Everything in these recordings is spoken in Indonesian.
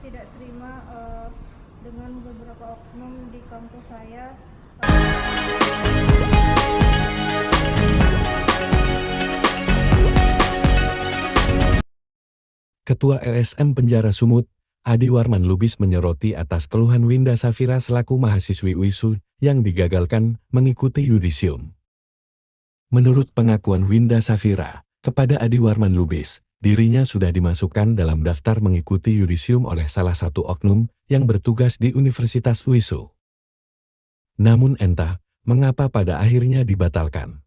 tidak terima dengan beberapa oknum di kampus saya. Ketua LSM Penjara Sumut, Adi Warman Lubis menyoroti atas keluhan Winda Safira selaku mahasiswi UISU yang digagalkan mengikuti yudisium. Menurut pengakuan Winda Safira, kepada Adi Warman Lubis, dirinya sudah dimasukkan dalam daftar mengikuti yudisium oleh salah satu oknum yang bertugas di Universitas UISU. Namun entah, mengapa pada akhirnya dibatalkan.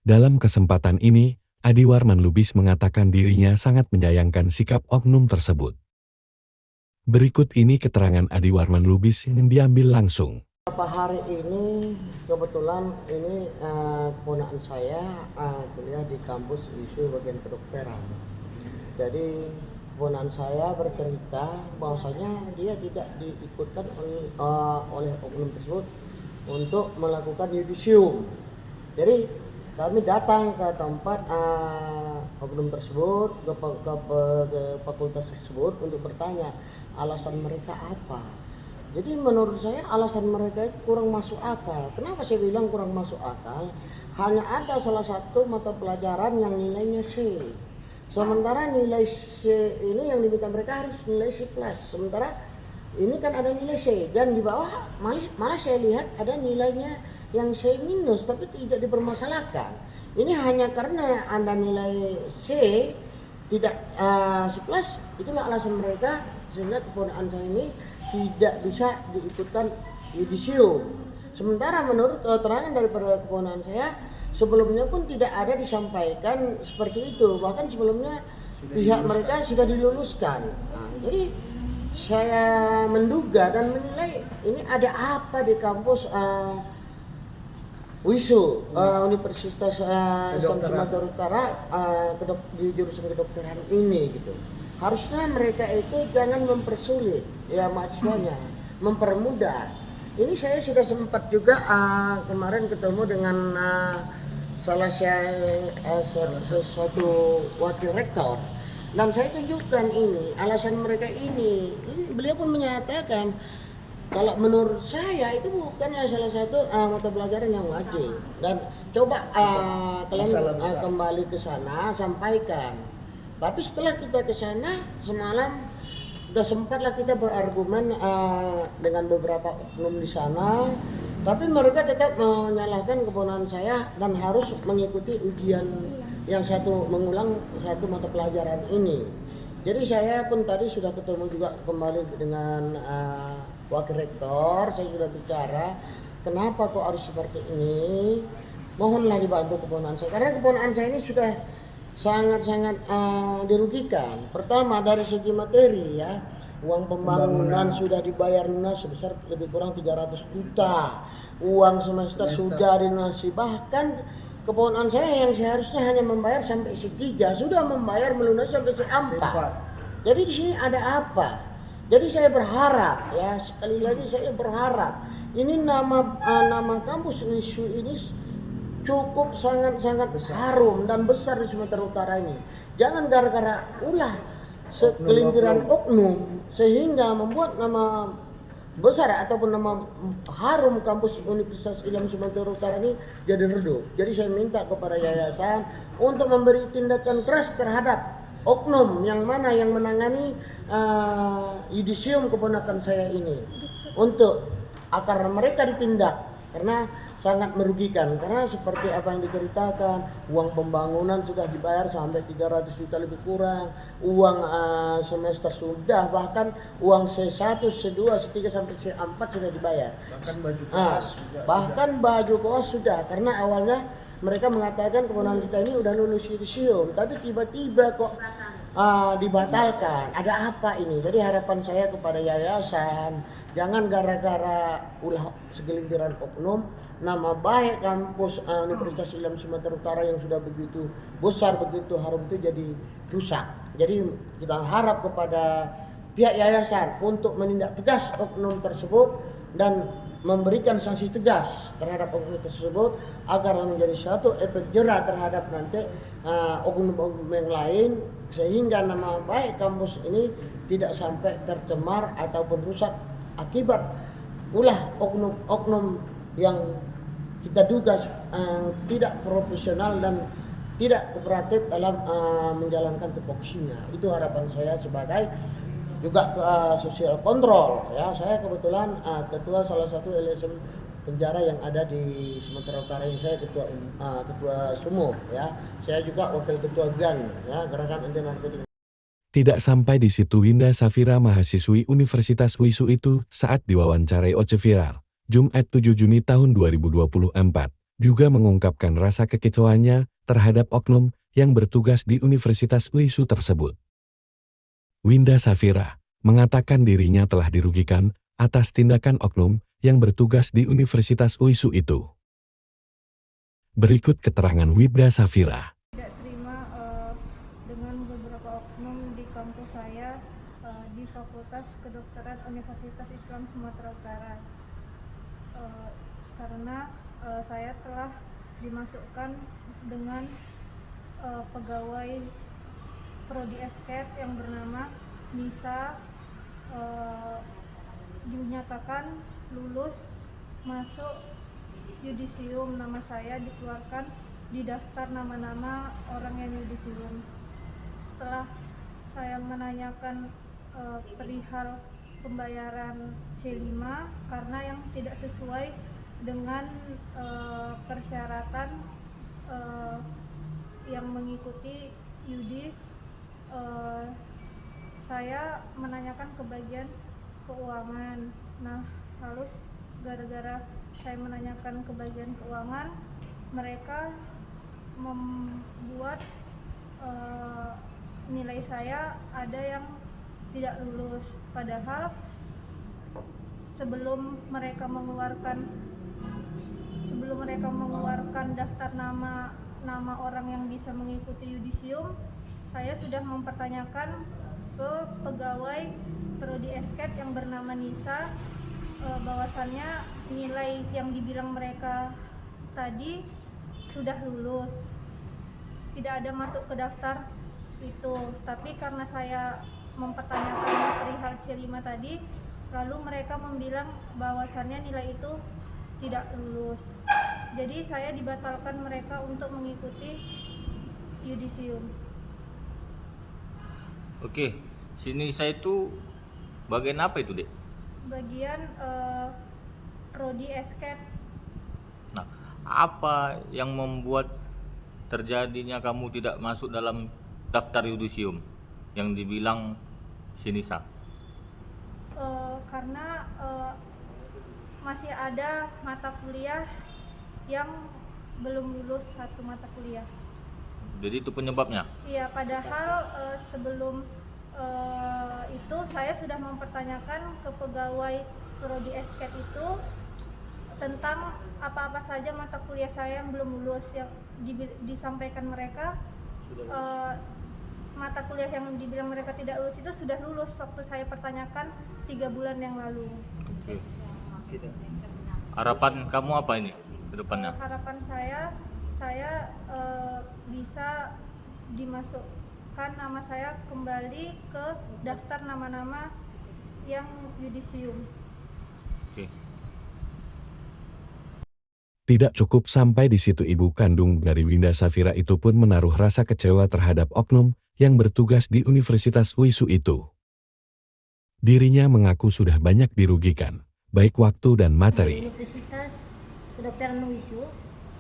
Dalam kesempatan ini, Adi Warman Lubis mengatakan dirinya sangat menyayangkan sikap oknum tersebut. Berikut ini keterangan Adi Warman Lubis yang diambil langsung. Beberapa hari ini kebetulan ini keponakan saya kuliah di kampus UISU bagian kedokteran. Jadi keponakan saya bercerita bahwasanya dia tidak diikutkan oleh oknum tersebut untuk melakukan yudisium. Jadi kami datang ke tempat oknum tersebut, ke fakultas tersebut untuk bertanya alasan mereka apa. Jadi menurut saya alasan mereka itu kurang masuk akal. Kenapa saya bilang kurang masuk akal? Hanya ada salah satu mata pelajaran yang nilainya C. Sementara nilai C ini yang diminta mereka harus nilai C+. Sementara ini kan ada nilai C dan di bawah malah saya lihat ada nilainya yang C minus tapi tidak dipermasalahkan. Ini hanya karena Anda nilai C tidak C+, itulah alasan mereka sehingga keponakan saya ini tidak bisa diikutkan yudisium. Sementara menurut keterangan daripada keponakan saya sebelumnya pun tidak ada disampaikan seperti itu. Bahkan sebelumnya pihak mereka sudah diluluskan. Jadi saya menduga dan menilai ini ada apa di kampus UISU, Universitas Islam Sumatera Utara di jurusan kedokteran ini gitu. Harusnya mereka itu jangan mempersulit ya mahasiswanya, mempermudah. Ini saya sudah sempat juga kemarin ketemu dengan salah satu wakil rektor dan saya tunjukkan ini alasan mereka ini beliau pun menyatakan kalau menurut saya itu bukanlah salah satu mata pelajaran yang wajib dan coba kalian kembali ke sana sampaikan. Tapi setelah kita ke sana semalam udah sempatlah kita berargumen dengan beberapa oknum di sana, tapi mereka tetap menyalahkan keponakan saya dan harus mengikuti ujian yang mengulang satu mata pelajaran ini. Jadi saya pun tadi sudah ketemu juga kembali dengan wakil rektor, saya sudah bicara kenapa kok harus seperti ini, mohonlah dibantu keponakan saya karena keponakan saya ini sudah sangat-sangat dirugikan. Pertama dari segi materi ya, uang pembangunan sudah dibayar lunas sebesar lebih kurang 300 juta, uang semester sudah dilunasi, bahkan keponakan saya yang seharusnya hanya membayar sampai C3 sudah membayar melunasi sampai C4. Jadi di sini ada apa? Jadi saya berharap ya, sekali lagi saya berharap ini nama kampus UISU ini cukup sangat-sangat harum dan besar di Sumatera Utara ini. Jangan gara-gara segelintiran oknum sehingga membuat nama besar ataupun nama harum kampus Universitas Islam Sumatera Utara ini jadi redup. Jadi saya minta kepada yayasan untuk memberi tindakan keras terhadap oknum yang mana yang menangani yudisium keponakan saya ini untuk agar mereka ditindak karena sangat merugikan. Karena seperti apa yang diceritakan, uang pembangunan sudah dibayar sampai 300 juta lebih kurang, uang semester sudah, bahkan uang C1, C2, C3 sampai C4 sudah dibayar. Bahkan baju koas sudah, karena awalnya mereka mengatakan keponakan kita ini udah lulus yudisium, tapi tiba-tiba kok dibatalkan. Ada apa ini? Jadi harapan saya kepada yayasan, jangan gara-gara ulah segelintiran oknum nama baik kampus Universitas Islam Sumatera Utara yang sudah begitu besar, begitu harum itu jadi rusak. Jadi kita harap kepada pihak yayasan untuk menindak tegas oknum tersebut dan memberikan sanksi tegas terhadap oknum tersebut agar menjadi suatu efek jerah terhadap nanti oknum-oknum yang lain, sehingga nama baik kampus ini tidak sampai tercemar ataupun rusak akibat ulah oknum-oknum yang kita duga tidak profesional dan tidak kooperatif dalam menjalankan tupoksinya. Itu harapan saya sebagai juga sosial kontrol ya. Saya kebetulan ketua salah satu LSM penjara yang ada di Sumatera Utara ini. Saya ketua Sumut ya. Saya juga wakil ketua GAN ya, Gerakan Anti Narkotika. Tidak sampai di situ, Winda Safira, mahasiswi Universitas UISU itu saat diwawancarai Oce Viral Jumat 7 Juni tahun 2024 juga mengungkapkan rasa kekecewanya terhadap oknum yang bertugas di Universitas UISU tersebut. Winda Safira mengatakan dirinya telah dirugikan atas tindakan oknum yang bertugas di Universitas UISU itu. Berikut keterangan Winda Safira. Tidak terima dengan beberapa oknum di kampus saya di Fakultas Kedokteran Universitas Islam Sumatera Utara, karena saya telah dimasukkan dengan pegawai Prodi Esket yang bernama Nisa, dinyatakan lulus masuk yudisium. Nama saya dikeluarkan di daftar nama-nama orang yang yudisium. Setelah saya menanyakan perihal pembayaran C5 karena yang tidak sesuai dengan persyaratan yang mengikuti yudis, saya menanyakan ke bagian keuangan. Nah, lalu gara-gara saya menanyakan ke bagian keuangan, mereka membuat nilai saya ada yang tidak lulus, padahal sebelum mereka mengeluarkan daftar nama orang yang bisa mengikuti yudisium, saya sudah mempertanyakan ke pegawai Prodi Esket yang bernama Nisa bahwasannya nilai yang dibilang mereka tadi sudah lulus, tidak ada masuk ke daftar itu. Tapi karena saya mempertanyakan perihal C5 tadi, lalu mereka membilang bahwasannya nilai itu tidak lulus. Jadi saya dibatalkan mereka untuk mengikuti yudisium. Oke, sini saya itu bagian apa itu, Dek? Bagian Prodi Esket. Nah, apa yang membuat terjadinya kamu tidak masuk dalam daftar yudisium yang dibilang Sinisa? Karena masih ada mata kuliah yang belum lulus satu mata kuliah. Jadi itu penyebabnya? Iya, padahal sebelum itu saya sudah mempertanyakan ke pegawai Prodi Esket itu tentang apa-apa saja mata kuliah saya yang belum lulus. Yang disampaikan mereka mata kuliah yang dibilang mereka tidak lulus itu sudah lulus waktu saya pertanyakan 3 bulan yang lalu. Oke. Harapan kamu apa ini ke depannya? Harapan saya bisa dimasukkan nama saya kembali ke daftar nama-nama yang yudisium. Oke. Tidak cukup sampai di situ, ibu kandung dari Winda Safira itu pun menaruh rasa kecewa terhadap oknum yang bertugas di Universitas UISU itu. Dirinya mengaku sudah banyak dirugikan, baik waktu dan materi. Universitas Kedokteran UISU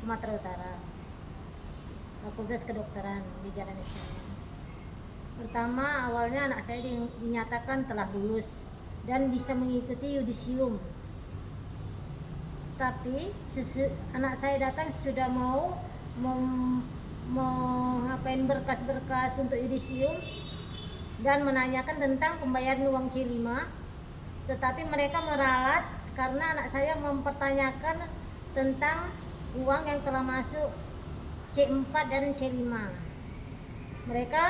Sumatera Utara, Fakultas Kedokteran di Jalan Istana. Pertama, awalnya anak saya dinyatakan telah lulus dan bisa mengikuti yudisium. Tapi anak saya datang sudah mau ngapain berkas-berkas untuk yudisium dan menanyakan tentang pembayaran uang C5, tetapi mereka meralat karena anak saya mempertanyakan tentang uang yang telah masuk C4 dan C5. Mereka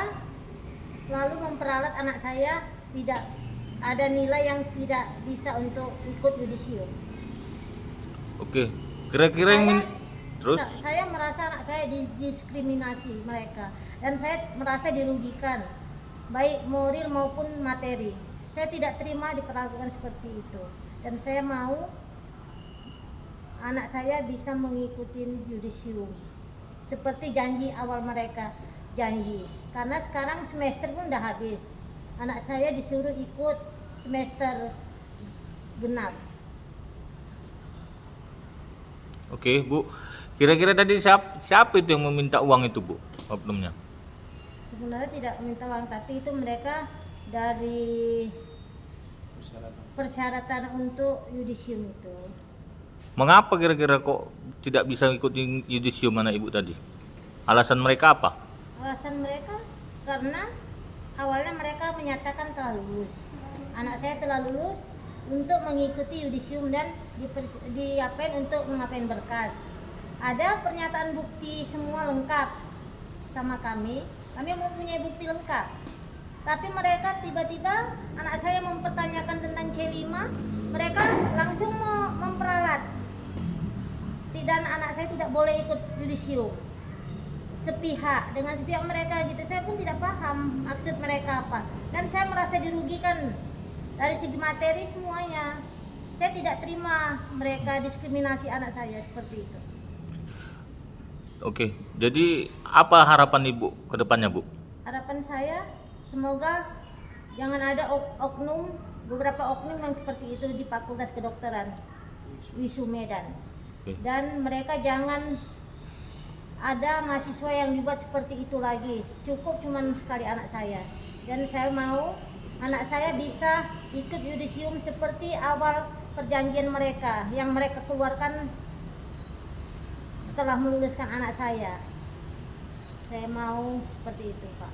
lalu memperalat anak saya tidak ada nilai yang tidak bisa untuk ikut yudisium. Oke. Kira-kira yang terus Saya merasa anak saya didiskriminasi mereka dan saya merasa dirugikan baik moral maupun materi. Saya tidak terima diperlakukan seperti itu dan saya mau anak saya bisa mengikuti yudisium seperti janji awal mereka janji, karena sekarang semester pun udah habis, anak saya disuruh ikut semester genap. Oke, Bu. Kira-kira tadi siapa itu yang meminta uang itu, Bu? Oknumnya. Sebenarnya tidak minta uang, tapi itu mereka dari persyaratan untuk yudisium itu. Mengapa kira-kira kok tidak bisa ikutin yudisium anak Ibu tadi? Alasan mereka apa? Alasan mereka karena awalnya mereka menyatakan telah lulus. Anak saya telah lulus untuk mengikuti yudisium dan diapain untuk mengapain berkas. Ada pernyataan bukti semua lengkap sama kami mempunyai bukti lengkap. Tapi mereka tiba-tiba anak saya mempertanyakan tentang C5, mereka langsung memperalat. Dan anak saya tidak boleh ikut yudisium. Dengan sepihak mereka gitu. Saya pun tidak paham maksud mereka apa. Dan saya merasa dirugikan dari segi materi semuanya. Saya tidak terima mereka diskriminasi anak saya seperti itu. Oke. Jadi apa harapan Ibu ke depannya, Bu? Harapan saya semoga jangan ada beberapa oknum yang seperti itu di Fakultas Kedokteran WISU Medan. Oke. Dan mereka jangan ada mahasiswa yang dibuat seperti itu lagi. Cukup cuman sekali anak saya. Dan saya mau anak saya bisa ikut yudisium seperti awal perjanjian mereka yang mereka keluarkan telah meluluskan anak saya. Saya mau seperti itu, Pak.